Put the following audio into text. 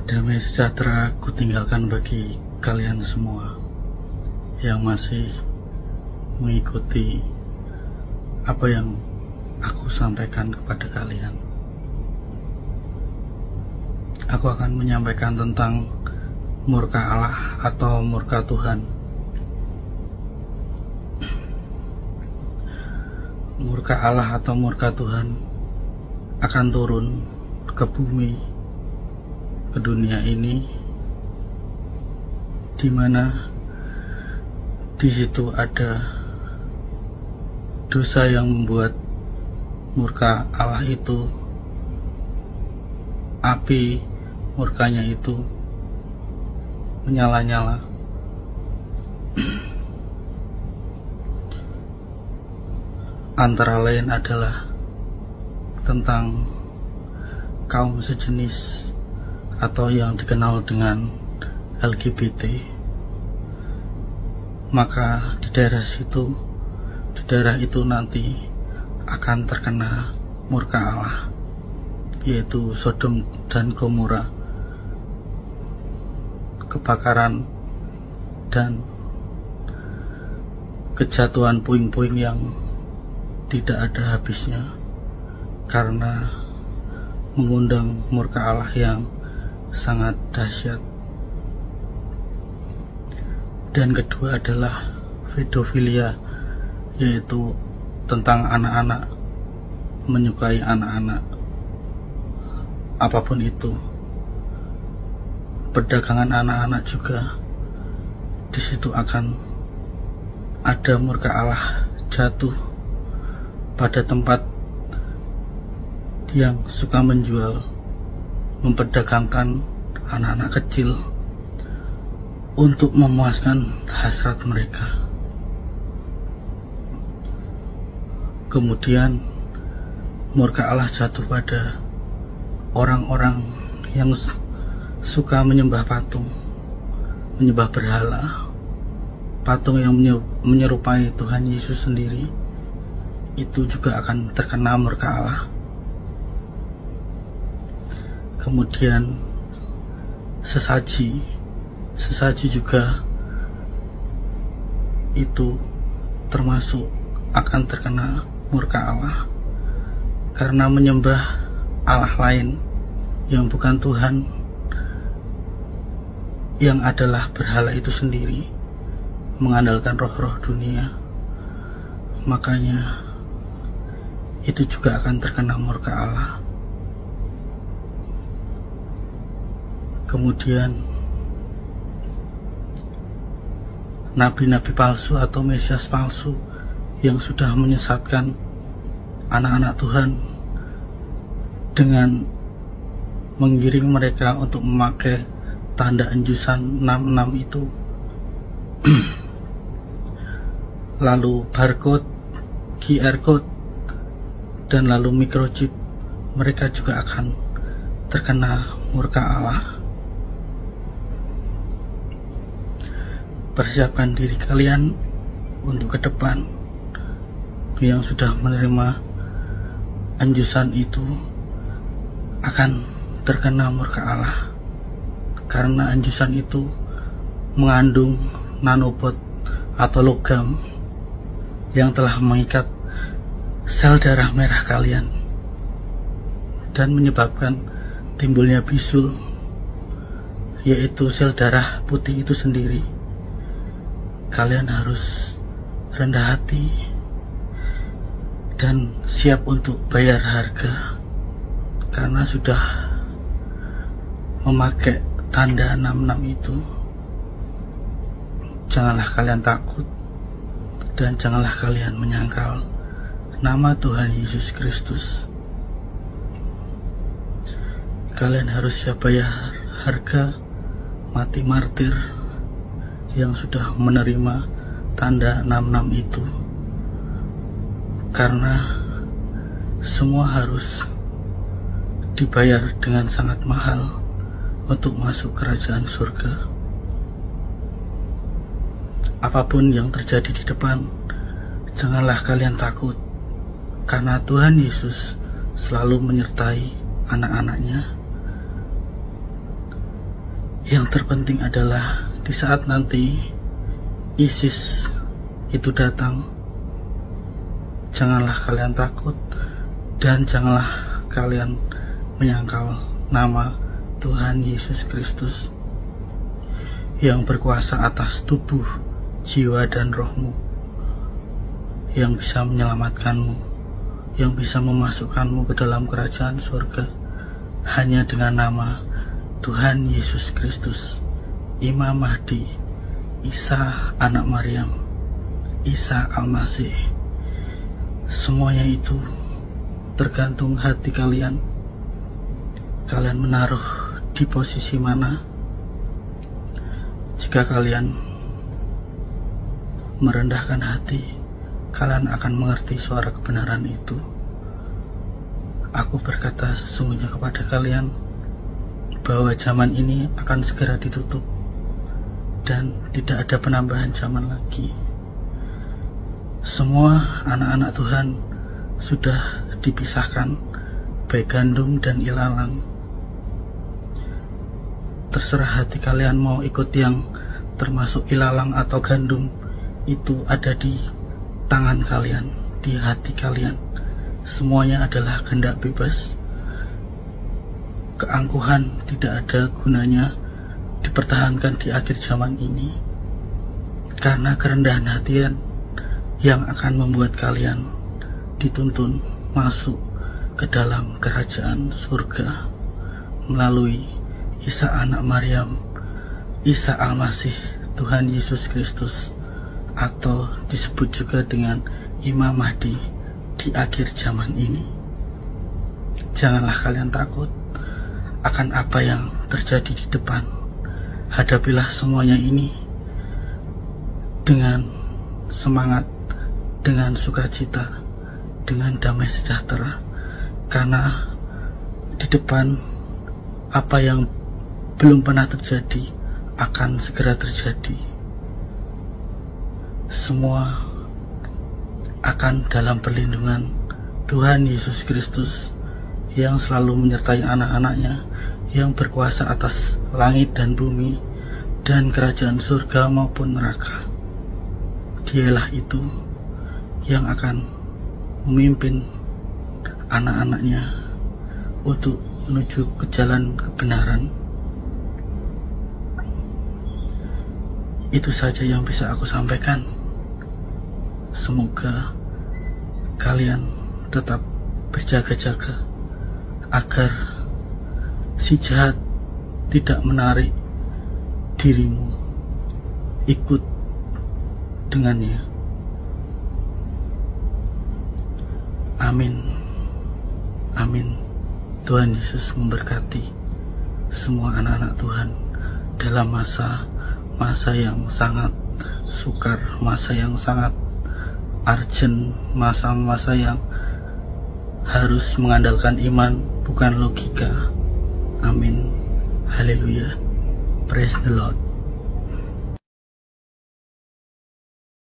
Damai sejahtera kutinggalkan bagi kalian semua yang masih mengikuti apa yang aku sampaikan kepada kalian. Aku akan menyampaikan tentang murka Allah atau murka Tuhan. Murka Allah atau murka Tuhan akan turun ke bumi, ke dunia ini, di mana di situ ada dosa yang membuat murka Allah itu, api murkanya itu menyala-nyala. Antara lain adalah tentang kaum sejenis atau yang dikenal dengan LGBT. Maka di daerah itu nanti akan terkena murka Allah, yaitu Sodom dan Gomora, kebakaran dan kejatuhan puing-puing yang tidak ada habisnya karena mengundang murka Allah yang sangat dahsyat. Dan kedua adalah pedofilia, yaitu tentang anak-anak, menyukai anak-anak apapun itu. Perdagangan anak-anak juga di situ akan ada murka Allah jatuh pada tempat yang suka menjual, memperdagangkan anak-anak kecil untuk memuaskan hasrat mereka. Kemudian murka Allah jatuh pada orang-orang yang suka menyembah patung, menyembah berhala, patung yang menyerupai Tuhan Yesus sendiri. Itu juga akan terkena murka Allah. Kemudian sesaji juga itu termasuk akan terkena murka Allah karena menyembah Allah lain yang bukan Tuhan, yang adalah berhala itu sendiri, mengandalkan roh-roh dunia. Makanya itu juga akan terkena murka Allah. Kemudian nabi-nabi palsu atau mesias palsu yang sudah menyesatkan anak-anak Tuhan dengan menggiring mereka untuk memakai tanda enjusan 66 itu, lalu barcode, QR code, dan lalu microchip, mereka juga akan terkena murka Allah. Persiapkan diri kalian untuk ke depan yang sudah menerima anjusan itu akan terkena murka Allah, karena anjusan itu mengandung nanobot atau logam yang telah mengikat sel darah merah kalian dan menyebabkan timbulnya bisul, yaitu sel darah putih itu sendiri. Kalian harus rendah hati dan siap untuk bayar harga karena sudah memakai tanda 66 itu. Janganlah kalian takut dan janganlah kalian menyangkal nama Tuhan Yesus Kristus. Kalian harus siap bayar harga mati martir yang sudah menerima tanda 66 itu, karena semua harus dibayar dengan sangat mahal untuk masuk kerajaan surga. Apapun yang terjadi di depan, janganlah kalian takut, karena Tuhan Yesus selalu menyertai anak-anaknya. Yang terpenting adalah di saat nanti ISIS itu datang, janganlah kalian takut dan janganlah kalian menyangkal nama Tuhan Yesus Kristus yang berkuasa atas tubuh, jiwa, dan rohmu, yang bisa menyelamatkanmu, yang bisa memasukkanmu ke dalam kerajaan surga hanya dengan nama Tuhan Yesus Kristus, Imam Mahdi, Isa anak Maryam, Isa Al-Masih. Semuanya itu tergantung hati kalian. Kalian menaruh di posisi mana? Jika kalian merendahkan hati, kalian akan mengerti suara kebenaran itu. Aku berkata sesungguhnya kepada kalian bahwa zaman ini akan segera ditutup dan tidak ada penambahan zaman lagi. Semua anak-anak Tuhan sudah dipisahkan, baik gandum dan ilalang. Terserah hati kalian mau ikut yang termasuk ilalang atau gandum, itu ada di tangan kalian, di hati kalian. Semuanya adalah kehendak bebas. Keangkuhan tidak ada gunanya dipertahankan di akhir zaman ini, karena kerendahan hati yang akan membuat kalian dituntun masuk ke dalam kerajaan surga melalui Isa anak Maryam, Isa Al-Masih, Tuhan Yesus Kristus, atau disebut juga dengan Imam Mahdi di akhir zaman ini. Janganlah kalian takut akan apa yang terjadi di depan. Hadapilah semuanya ini dengan semangat, dengan sukacita, dengan damai sejahtera, karena di depan apa yang belum pernah terjadi akan segera terjadi. Semua akan dalam perlindungan Tuhan Yesus Kristus yang selalu menyertai anak-anaknya, yang berkuasa atas langit dan bumi dan kerajaan surga maupun neraka. Dialah itu yang akan memimpin anak-anaknya untuk menuju ke jalan kebenaran. Itu saja yang bisa aku sampaikan. Semoga kalian tetap berjaga-jaga agar si jahat tidak menarik dirimu ikut dengannya. Amin. Amin. Tuhan Yesus memberkati semua anak-anak Tuhan dalam masa yang sangat sukar, masa yang sangat urgent, masa-masa yang harus mengandalkan iman, bukan logika. Amin. Haleluya. Praise the Lord.